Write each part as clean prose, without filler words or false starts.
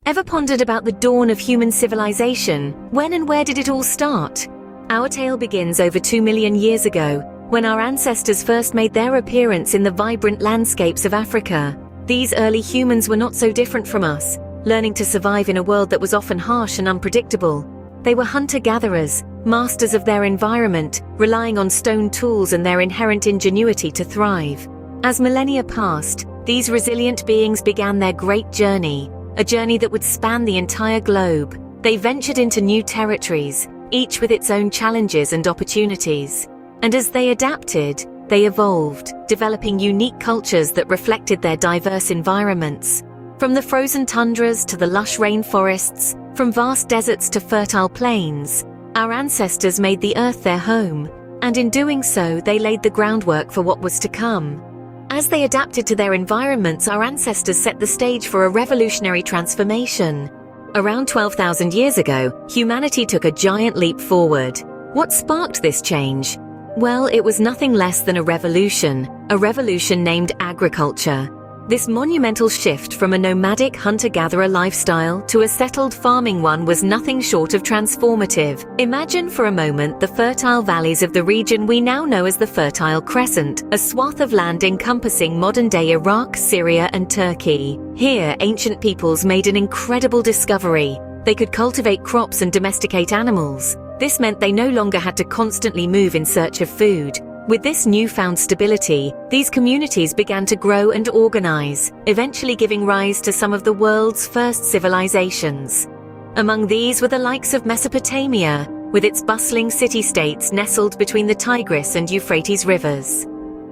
Ever pondered about the dawn of human civilization? When and where did it all start? Our tale begins over 2 million years ago, when our ancestors first made their appearance in the vibrant landscapes of Africa. These early humans were not so different from us, learning to survive in a world that was often harsh and unpredictable. They were hunter-gatherers, masters of their environment, relying on stone tools and their inherent ingenuity to thrive. As millennia passed, these resilient beings began their great journey, a journey that would span the entire globe. They ventured into new territories, each with its own challenges and opportunities. And as they adapted, they evolved, developing unique cultures that reflected their diverse environments. From the frozen tundras to the lush rainforests, from vast deserts to fertile plains, our ancestors made the earth their home, and in doing so they laid the groundwork for what was to come. As they adapted to their environments, our ancestors set the stage for a revolutionary transformation. Around 12,000 years ago, humanity took a giant leap forward. What sparked this change? Well, it was nothing less than a revolution named agriculture. This monumental shift from a nomadic hunter-gatherer lifestyle to a settled farming one was nothing short of transformative. Imagine for a moment the fertile valleys of the region we now know as the Fertile Crescent, a swath of land encompassing modern-day Iraq, Syria, and Turkey. Here, ancient peoples made an incredible discovery. They could cultivate crops and domesticate animals. This meant they no longer had to constantly move in search of food. With this newfound stability, these communities began to grow and organize, eventually giving rise to some of the world's first civilizations. Among these were the likes of Mesopotamia, with its bustling city-states nestled between the Tigris and Euphrates rivers.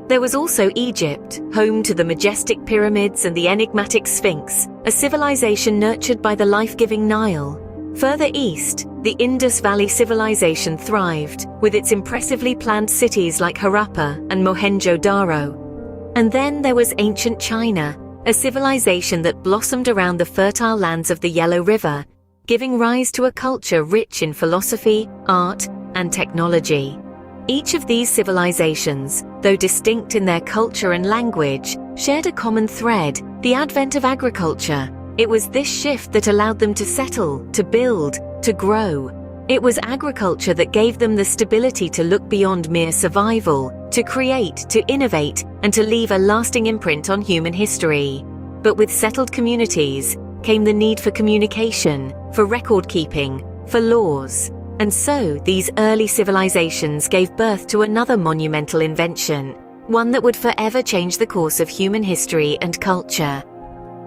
There was also Egypt, home to the majestic pyramids and the enigmatic Sphinx, a civilization nurtured by the life-giving Nile. Further east, the Indus Valley civilization thrived, with its impressively planned cities like Harappa and Mohenjo-Daro. And then there was ancient China, a civilization that blossomed around the fertile lands of the Yellow River, giving rise to a culture rich in philosophy, art, and technology. Each of these civilizations, though distinct in their culture and language, shared a common thread: the advent of agriculture. It was this shift that allowed them to settle, to build, to grow. It was agriculture that gave them the stability to look beyond mere survival, to create, to innovate, and to leave a lasting imprint on human history. But with settled communities came the need for communication, for record-keeping, for laws. And so, these early civilizations gave birth to another monumental invention, one that would forever change the course of human history and culture.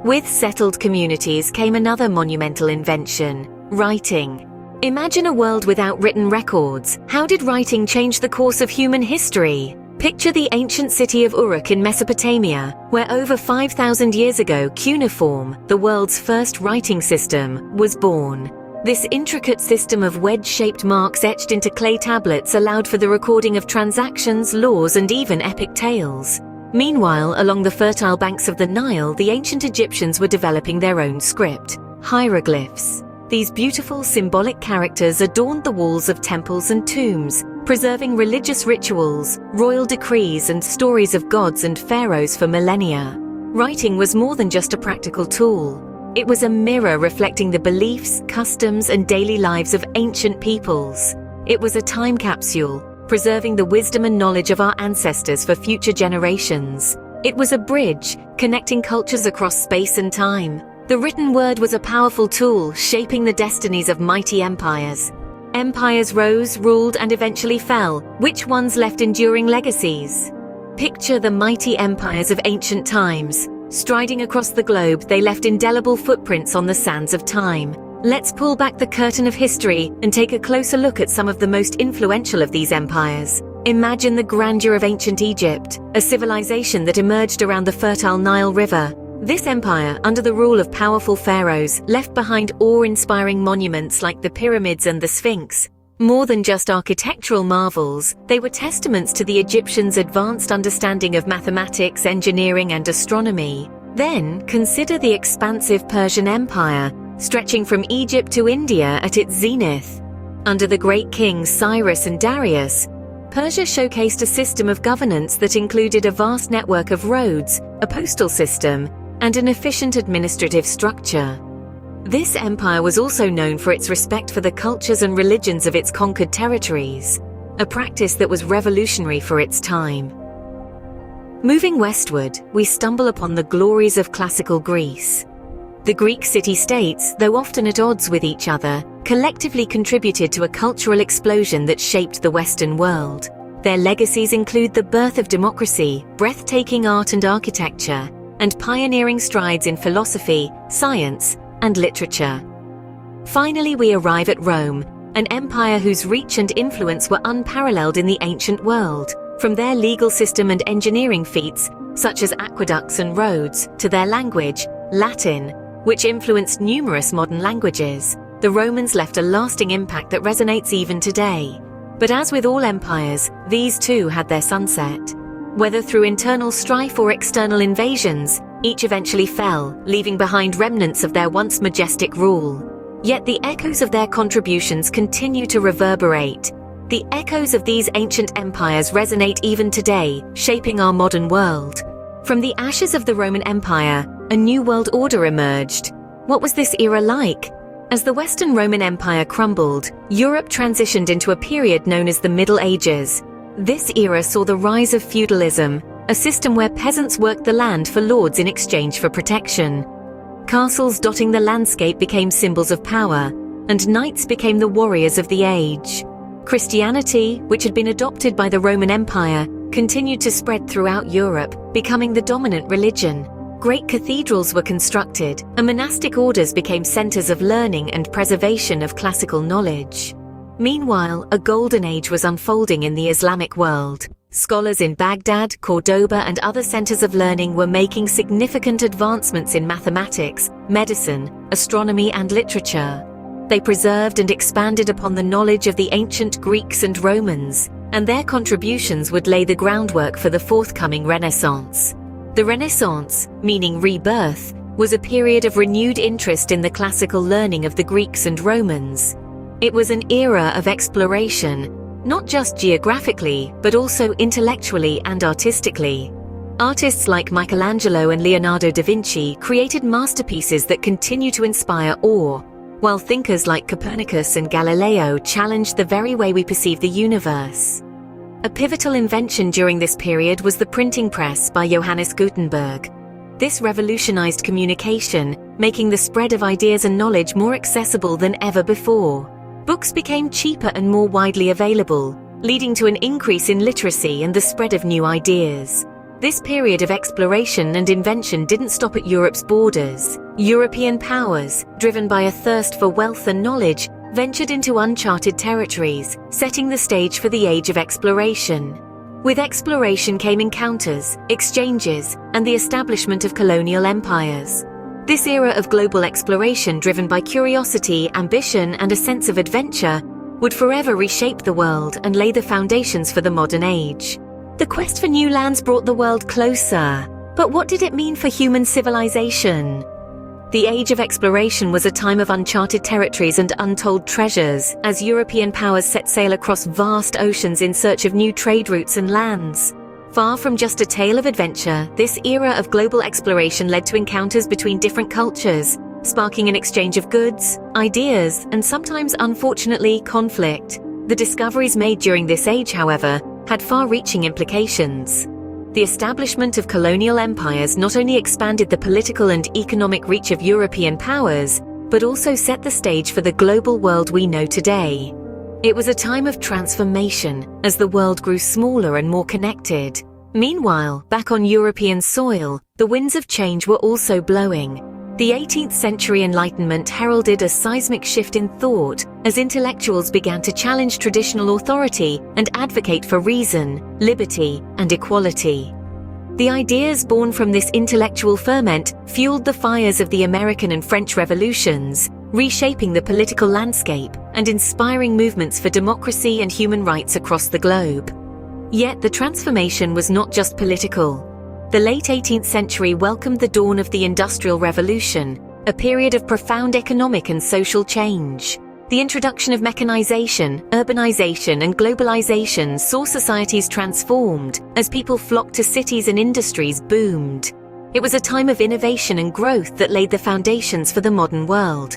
With settled communities came another monumental invention: writing. Imagine a world without written records. How did writing change the course of human history? Picture the ancient city of Uruk in Mesopotamia, where over 5,000 years ago cuneiform, the world's first writing system, was born. This intricate system of wedge-shaped marks etched into clay tablets allowed for the recording of transactions, laws, and even epic tales. Meanwhile, along the fertile banks of the Nile, the ancient Egyptians were developing their own script: hieroglyphs. These beautiful symbolic characters adorned the walls of temples and tombs, preserving religious rituals, royal decrees, and stories of gods and pharaohs for millennia. Writing was more than just a practical tool. It was a mirror reflecting the beliefs, customs, and daily lives of ancient peoples. It was a time capsule, preserving the wisdom and knowledge of our ancestors for future generations. It was a bridge, connecting cultures across space and time. The written word was a powerful tool, shaping the destinies of mighty empires. Empires rose, ruled, and eventually fell. Which ones left enduring legacies? Picture the mighty empires of ancient times. Striding across the globe, they left indelible footprints on the sands of time. Let's pull back the curtain of history and take a closer look at some of the most influential of these empires. Imagine the grandeur of ancient Egypt, a civilization that emerged around the fertile Nile River. This empire, under the rule of powerful pharaohs, left behind awe-inspiring monuments like the pyramids and the Sphinx. More than just architectural marvels, they were testaments to the Egyptians' advanced understanding of mathematics, engineering, and astronomy. Then, consider the expansive Persian Empire, stretching from Egypt to India at its zenith. Under the great kings Cyrus and Darius, Persia showcased a system of governance that included a vast network of roads, a postal system, and an efficient administrative structure. This empire was also known for its respect for the cultures and religions of its conquered territories, a practice that was revolutionary for its time. Moving westward, we stumble upon the glories of classical Greece. The Greek city-states, though often at odds with each other, collectively contributed to a cultural explosion that shaped the Western world. Their legacies include the birth of democracy, breathtaking art and architecture, and pioneering strides in philosophy, science, and literature. Finally, we arrive at Rome, an empire whose reach and influence were unparalleled in the ancient world. From their legal system and engineering feats, such as aqueducts and roads, to their language, Latin, which influenced numerous modern languages, the Romans left a lasting impact that resonates even today. But as with all empires, these too had their sunset. Whether through internal strife or external invasions, each eventually fell, leaving behind remnants of their once majestic rule. Yet the echoes of their contributions continue to reverberate. The echoes of these ancient empires resonate even today, shaping our modern world. From the ashes of the Roman Empire, a new world order emerged. What was this era like? As the Western Roman Empire crumbled, Europe transitioned into a period known as the Middle Ages. This era saw the rise of feudalism, a system where peasants worked the land for lords in exchange for protection. Castles dotting the landscape became symbols of power, and knights became the warriors of the age. Christianity, which had been adopted by the Roman Empire, continued to spread throughout Europe, becoming the dominant religion. Great cathedrals were constructed, and monastic orders became centers of learning and preservation of classical knowledge. Meanwhile, a golden age was unfolding in the Islamic world. Scholars in Baghdad, Cordoba, and other centers of learning were making significant advancements in mathematics, medicine, astronomy, and literature. They preserved and expanded upon the knowledge of the ancient Greeks and Romans, and their contributions would lay the groundwork for the forthcoming Renaissance. The Renaissance, meaning rebirth, was a period of renewed interest in the classical learning of the Greeks and Romans. It was an era of exploration, not just geographically, but also intellectually and artistically. Artists like Michelangelo and Leonardo da Vinci created masterpieces that continue to inspire awe, while thinkers like Copernicus and Galileo challenged the very way we perceive the universe. A pivotal invention during this period was the printing press by Johannes Gutenberg. This revolutionized communication, making the spread of ideas and knowledge more accessible than ever before. Books became cheaper and more widely available, leading to an increase in literacy and the spread of new ideas. This period of exploration and invention didn't stop at Europe's borders. European powers, driven by a thirst for wealth and knowledge, ventured into uncharted territories, setting the stage for the age of exploration. With exploration came encounters, exchanges, and the establishment of colonial empires. This era of global exploration, driven by curiosity, ambition, and a sense of adventure, would forever reshape the world and lay the foundations for the modern age. The quest for new lands brought the world closer. But what did it mean for human civilization? The age of exploration was a time of uncharted territories and untold treasures, as European powers set sail across vast oceans in search of new trade routes and lands. Far from just a tale of adventure, this era of global exploration led to encounters between different cultures, sparking an exchange of goods, ideas, and sometimes, unfortunately, conflict. The discoveries made during this age, however, had far-reaching implications. The establishment of colonial empires not only expanded the political and economic reach of European powers, but also set the stage for the global world we know today. It was a time of transformation, as the world grew smaller and more connected. Meanwhile, back on European soil, the winds of change were also blowing. The 18th century Enlightenment heralded a seismic shift in thought, as intellectuals began to challenge traditional authority and advocate for reason, liberty, and equality. The ideas born from this intellectual ferment fueled the fires of the American and French revolutions, reshaping the political landscape and inspiring movements for democracy and human rights across the globe. Yet the transformation was not just political. The late 18th century welcomed the dawn of the Industrial Revolution, a period of profound economic and social change. The introduction of mechanization, urbanization, and globalization saw societies transformed as people flocked to cities and industries boomed. It was a time of innovation and growth that laid the foundations for the modern world.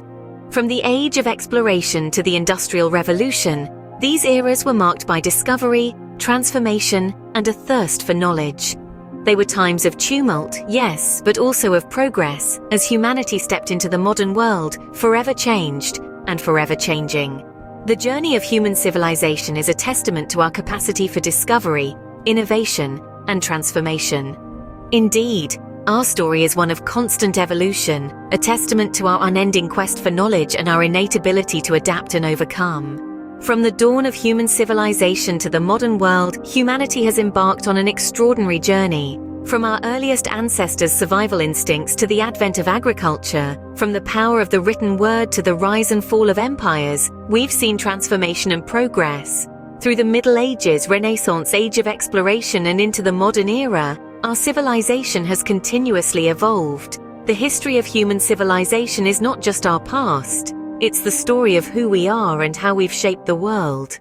From the age of exploration to the Industrial Revolution, these eras were marked by discovery, transformation, and a thirst for knowledge. They were times of tumult, yes, but also of progress, as humanity stepped into the modern world, forever changed and forever changing. The journey of human civilization is a testament to our capacity for discovery, innovation, and transformation. Indeed, our story is one of constant evolution, a testament to our unending quest for knowledge and our innate ability to adapt and overcome. From the dawn of human civilization to the modern world, humanity has embarked on an extraordinary journey. From our earliest ancestors' survival instincts to the advent of agriculture, from the power of the written word to the rise and fall of empires, we've seen transformation and progress. Through the Middle Ages, Renaissance, Age of Exploration, and into the modern era, our civilization has continuously evolved. The history of human civilization is not just our past. It's the story of who we are and how we've shaped the world.